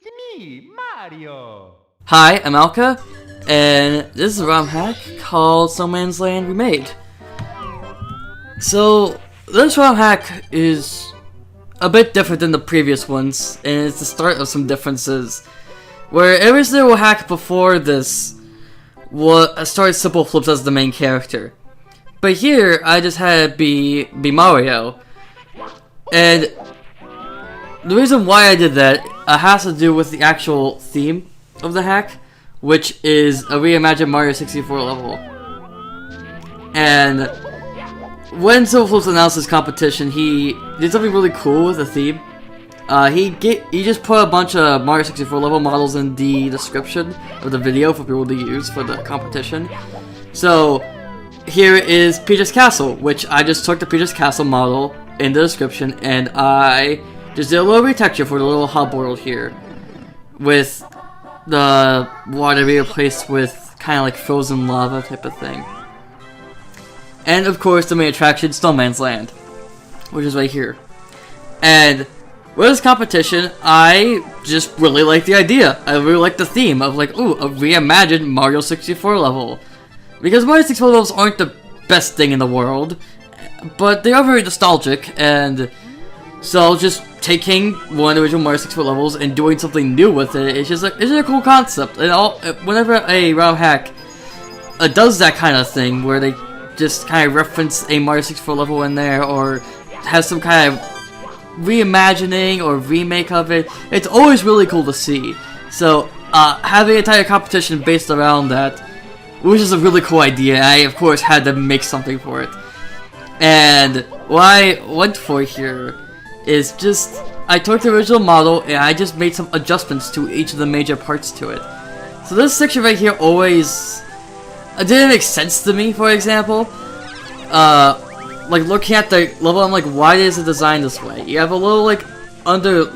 It's me, Mario! Hi, I'm Alka, and this is a ROM hack called Snowman's Land Remade. So, this ROM hack is a bit different than the previous ones, and it's the start of some differences. Where every single hack before this started SimpleFlips as the main character. But here, I just had it be Mario. And the reason why I did that has to do with the actual theme of the hack, which is a reimagined Mario 64 level. And when SimpleFlips announced this competition, he did something really cool with the theme. He just put a bunch of Mario 64 level models in the description of the video for people to use for the competition. So here is Peach's Castle, which I just took the Peach's Castle model in the description and I just did a little retexture for the little hub world here, with the water being replaced with kind of like frozen lava type of thing. And of course the main attraction, Snowman's Land, which is right here. And with this competition, I just really like the idea. I really like the theme of like, ooh, a reimagined Mario 64 level. Because Mario 64 levels aren't the best thing in the world, but they are very nostalgic, and so just taking one of the original Mario 64 levels and doing something new with it, it's just a cool concept. And whenever a ROM hack does that kind of thing, where they just kind of reference a Mario 64 level in there, or has some kind of reimagining or remake of it, it's always really cool to see. So having an entire competition based around that, which is a really cool idea, I of course had to make something for it. And what I went for here is just, I took the original model and I just made some adjustments to each of the major parts to it. So this section right here always didn't make sense to me, for example. Like looking at the level, I'm like, why is it designed this way? You have a little like under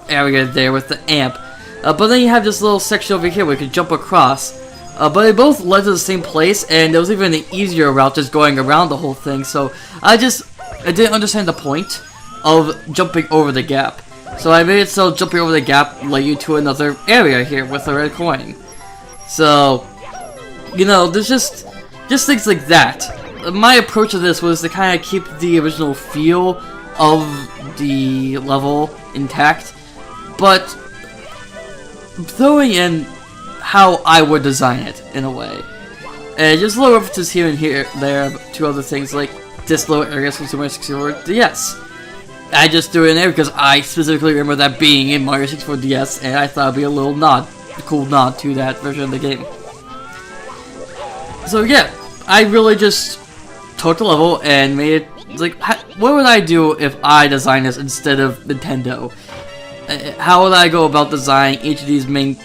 area there with the amp, but then you have this little section over here where you can jump across. But they both led to the same place, and there was even an easier route just going around the whole thing. So I didn't understand the point of jumping over the gap. So I made it so jumping over the gap led you to another area here with a red coin. So, you know, there's just things like that. My approach to this was to kind of keep the original feel of the level intact, but throwing in how I would design it in a way. And just little references here and there to other things like this little area from Super Mario 64 DS. I just threw it in there because I specifically remember that being in Mario 64 DS, and I thought it'd be a little cool nod to that version of the game. So yeah, I really just took the level and made it like, what would I do if I designed this instead of Nintendo? How would I go about designing each of these main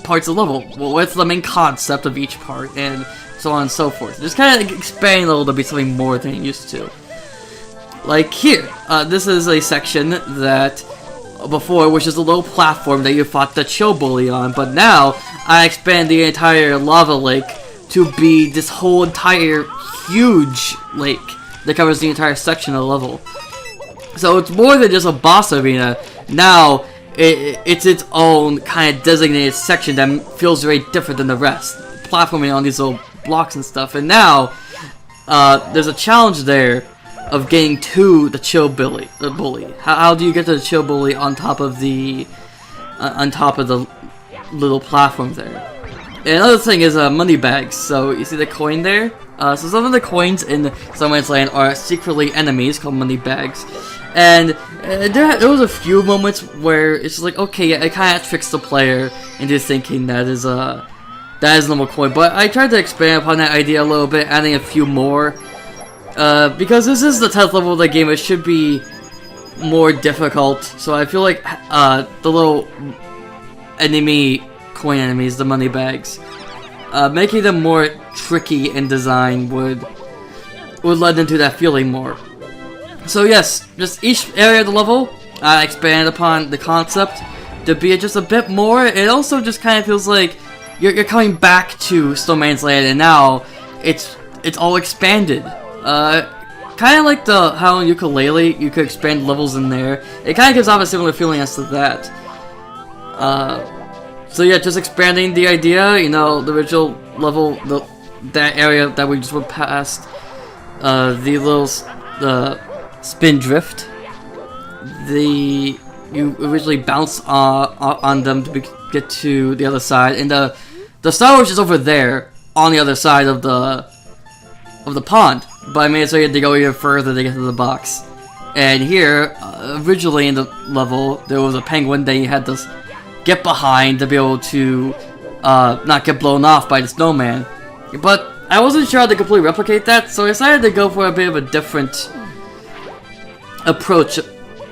parts of the level? Well, what's the main concept of each part, and so on and so forth. Just kind of expanding the level to be something more than it used to. Like here, this is a section that before, which is a little platform that you fought the Chill Bully on, but now I expand the entire lava lake to be this whole entire huge lake that covers the entire section of the level. So it's more than just a boss arena. Now it's its own kind of designated section that feels very different than the rest, platforming on these little blocks and stuff. And now there's a challenge there of getting to the Chill Bully. How do you get to the Chill Bully on top of the little platform there? And another thing is money bags. So you see the coin there? So some of the coins in Snowman's Land are secretly enemies called money bags. And there was a few moments where it's just like, okay, yeah, it kind of tricks the player into thinking that is a normal coin. But I tried to expand upon that idea a little bit, adding a few more. Because this is the 10th level of the game, it should be more difficult. So I feel like the little coin enemies, the money bags, making them more tricky in design would lead into that feeling more. So yes, just each area of the level, I expand upon the concept to be just a bit more. It also just kind of feels like you're coming back to Snowman's Land, and now it's all expanded. Kind of like how in Ukulele you could expand levels in there. It kind of gives off a similar feeling as to that. So yeah, just expanding the idea, you know, the original level, that area that we just went past, the little, spin drift, you originally bounce on them to get to the other side, and the Star Wars is over there, on the other side of the pond, but I made it so you had to go even further to get to the box. And here, originally in the level, there was a penguin that you had to get behind to be able to not get blown off by the snowman. But I wasn't sure how to completely replicate that, so I decided to go for a bit of a different approach,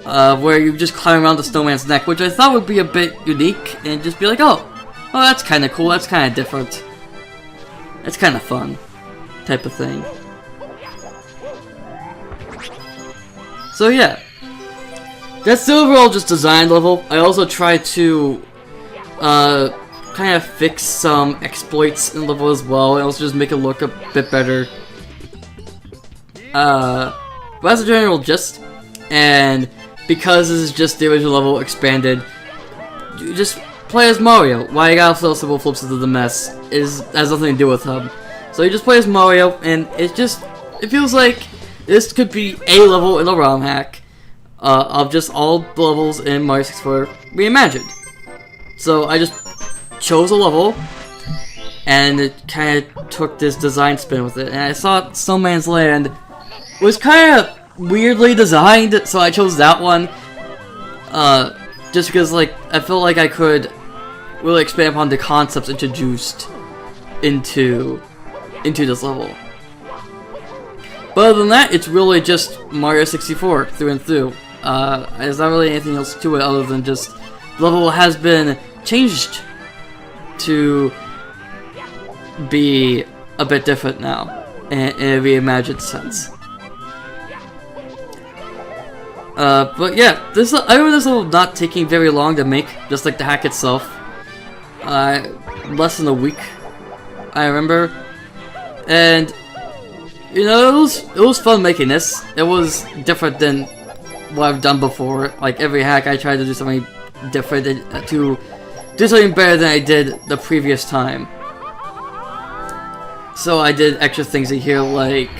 where you just climb around the snowman's neck, which I thought would be a bit unique, and just be like, oh, well, that's kind of cool, that's kind of different. It's kind of fun, type of thing. So yeah, that's the overall just design level. I also tried to kind of fix some exploits in the level as well, and also just make it look a bit better. But that's the general gist, and because this is just the original level expanded, you just play as Mario. Why you gotta throw SimpleFlips into the mess has nothing to do with him. So you just play as Mario, and it feels like this could be a level in a ROM hack of just all the levels in Mario 64 reimagined. So I just chose a level, and it kind of took this design spin with it. And I saw Snowman's Land was kind of weirdly designed, so I chose that one. Just because, like, I felt like I could really expand upon the concepts introduced into this level. But other than that, it's really just Mario 64 through and through. There's not really anything else to it other than just the level has been changed to be a bit different now in a reimagined sense. But yeah, I remember this level not taking very long to make, just like the hack itself. Less than a week, I remember. And you know, it was fun making this. It was different than what I've done before. Like every hack, I tried to do something different to do something better than I did the previous time. So I did extra things in here, like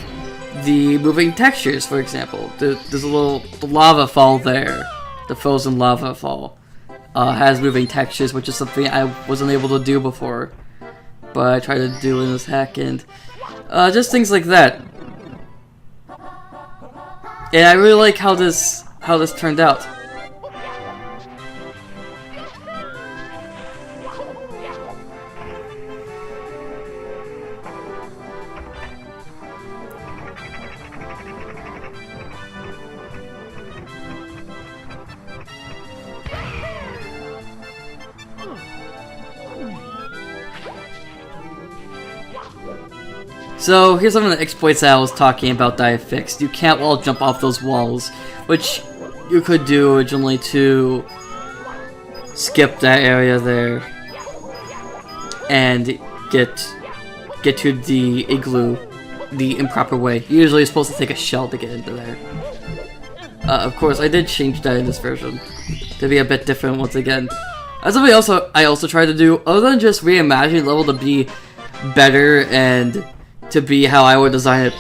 the moving textures, for example. There's a little lava fall there. The frozen lava fall has moving textures, which is something I wasn't able to do before, but I tried to do in this hack, and just things like that. And I really like how this turned out. So here's some of the exploits that I was talking about that I fixed. You can't wall jump off those walls, which you could do originally to skip that area there and get to the igloo the improper way. Usually you're supposed to take a shell to get into there. Of course, I did change that in this version to be a bit different once again. As something else I also tried to do, other than just reimagining the level to be better and to be how I would design it,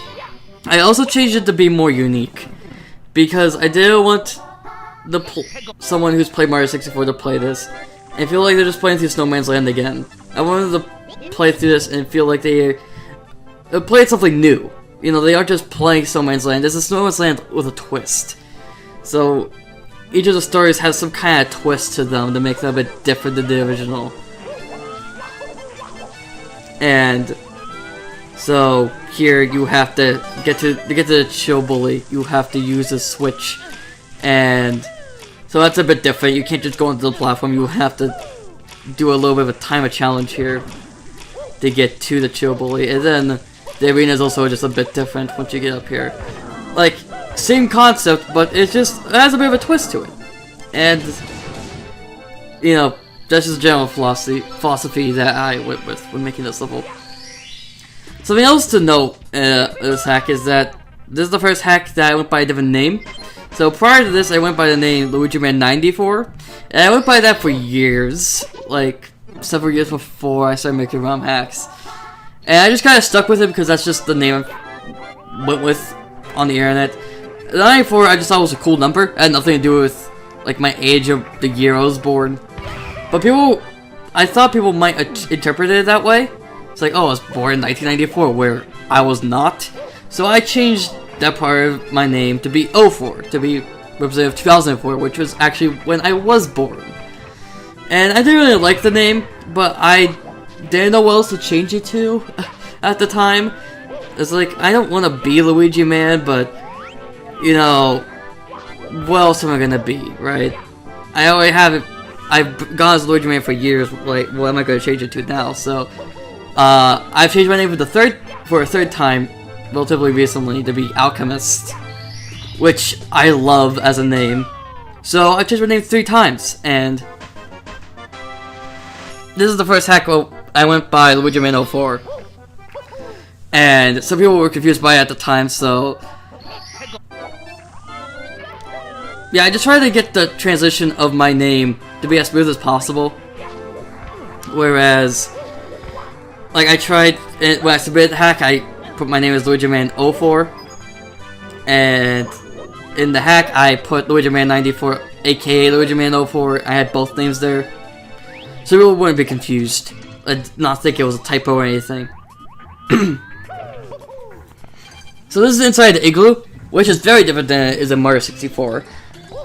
I also changed it to be more unique, because I didn't want someone who's played Mario 64 to play this and feel like they're just playing through Snowman's Land again. I wanted to play through this and feel like they played something new. You know, they aren't just playing Snowman's Land. There's a Snowman's Land with a twist. So each of the stories has some kind of twist to them to make them a bit different than the original. And so here you have to get to the chill bully. You have to use a switch, and so that's a bit different. You can't just go into the platform. You have to do a little bit of a timer challenge here to get to the chill bully, and then the arena is also just a bit different once you get up here. Like, same concept, but it has a bit of a twist to it, and you know, that's just general philosophy that I went with when making this level. Something else to note in this hack is that this is the first hack that I went by a different name. So prior to this, I went by the name Luigi Man 94, and I went by that for years, like several years before I started making ROM hacks. And I just kind of stuck with it because that's just the name I went with on the internet. The 94 I just thought was a cool number. It had nothing to do with like my age or the year I was born. But I thought people might interpret it that way. It's like, oh, I was born in 1994, where I was not. So I changed that part of my name to be 04, to be representative of 2004, which was actually when I was born. And I didn't really like the name, but I didn't know what else to change it to at the time. It's like, I don't want to be Luigi Man, but, you know, what else am I gonna be, right? I already have it. I've gone as Luigi Man for years, like, what am I gonna change it to now? So, I've changed my name for a third time, relatively recently, to be Alchemist, which I love as a name. So I changed my name 3 times, and this is the first hack I went by Luigi Man 04. And some people were confused by it at the time, so yeah, I just tried to get the transition of my name to be as smooth as possible. Whereas, like, I tried, when I submitted the hack, I put my name as Luigi Man 04, and in the hack I put Luigi Man 94, aka Luigi Man 04. I had both names there, so people wouldn't be confused, not think it was a typo or anything. So this is inside the igloo, which is very different than it is in Mario 64.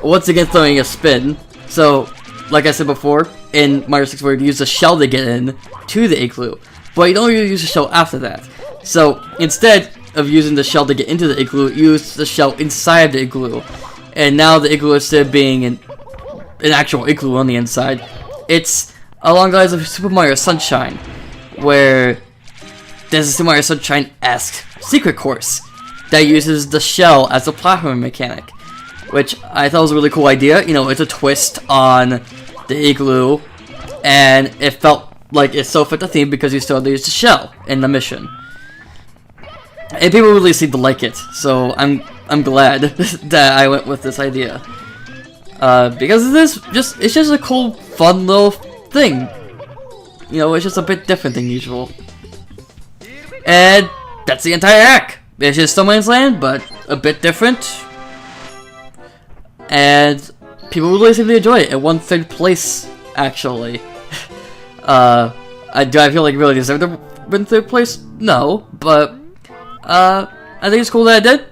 Once again, throwing a spin. So, like I said before, in Mario 64 you use a shell to get in to the igloo, but you don't really use the shell after that. So, instead of using the shell to get into the igloo, you use the shell inside the igloo. And now the igloo, instead of being an actual igloo on the inside, it's along the lines of Super Mario Sunshine, where there's a Super Mario Sunshine-esque secret course that uses the shell as a platforming mechanic, which I thought was a really cool idea. You know, it's a twist on the igloo, and it felt like it so fit the theme because you still had to use the shell in the mission. And people really seem to like it, so I'm glad that I went with this idea. Because it's just a cool, fun little thing. You know, it's just a bit different than usual. And that's the entire hack. It's just Snowman's Land, but a bit different. And people really seem to enjoy it. It won 3rd place, actually. Do I feel like it really deserved to win 3rd place? No, but I think it's cool that I did,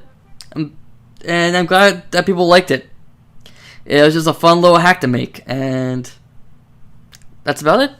and I'm glad that people liked it. It was just a fun little hack to make, and that's about it.